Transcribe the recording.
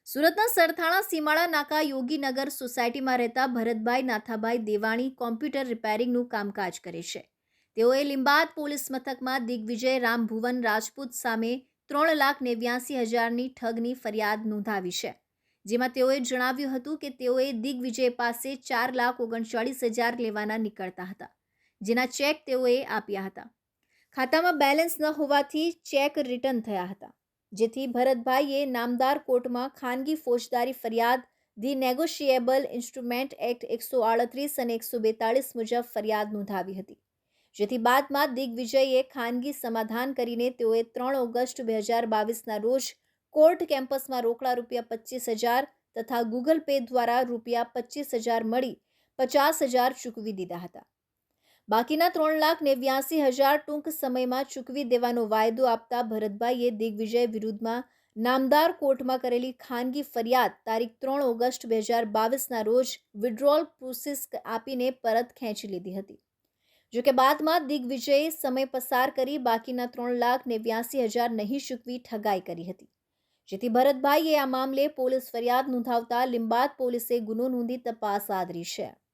સુરતના સરથાણા સીમાડા નાકા યોગીનગર સોસાયટીમાં રહેતા ભરતભાઈ નાથાભાઈ દેવાણી કોમ્પ્યુટર રિપેરિંગનું કામકાજ કરે છે. તેઓએ લીંબાદ પોલીસ મથકમાં દિગ્વિજય રામભુવન રાજપૂત સામે 3,89,000ની ઠગની ફરિયાદ નોંધાવી છે. જેમાં તેઓએ જણાવ્યું હતું કે તેઓએ દિગ્વિજય પાસે 4,39,000 લેવાના નીકળતા હતા, જેના ચેક તેઓએ આપ્યા હતા. ખાતામાં બેલેન્સ ન હોવાથી ચેક રિટર્ન થયા હતા, જેથી ભરતભાઈએ નામદાર કોર્ટમાં ખાનગી ફોજદારી ફરિયાદ ધી નેગોશિયેબલ ઇન્સ્ટ્રુમેન્ટ એક્ટ 138 અને 142 મુજબ ફરિયાદ નોંધાવી હતી. જેથી બાદમાં દિગ્વિજયે ખાનગી સમાધાન કરીને તેઓએ 3 ઓગસ્ટ 2022ના રોજ કોર્ટ કેમ્પસમાં રોકડા ₹25,000 તથા ગૂગલ પે દ્વારા ₹25,000 મળી 50,000 ચૂકવી દીધા હતા. બાકીના 3,89,000 ટૂંક સમયમાં ચૂકવી દેવાનો વાયદો આપતા ભરતભાઈએ દિગ્વિજય વિરુદ્ધમાં નામદાર કોર્ટમાં કરેલી ખાનગી ફરિયાદ તારીખ 3 ઓગસ્ટ 2022ના રોજ વિડ્રોઅલ પ્રોસેસ આપીને પરત ખેંચી લીધી હતી. જોકે બાદમાં દિગ્વિજયે સમય પસાર કરી બાકીના 3,89,000 નહીં ચૂકવી ઠગાઈ કરી હતી. જેથી ભરતભાઈએ આ મામલે પોલીસ ફરિયાદ નોંધાવતા લીંબાદ પોલીસે ગુનો નોંધી તપાસ આદરી છે.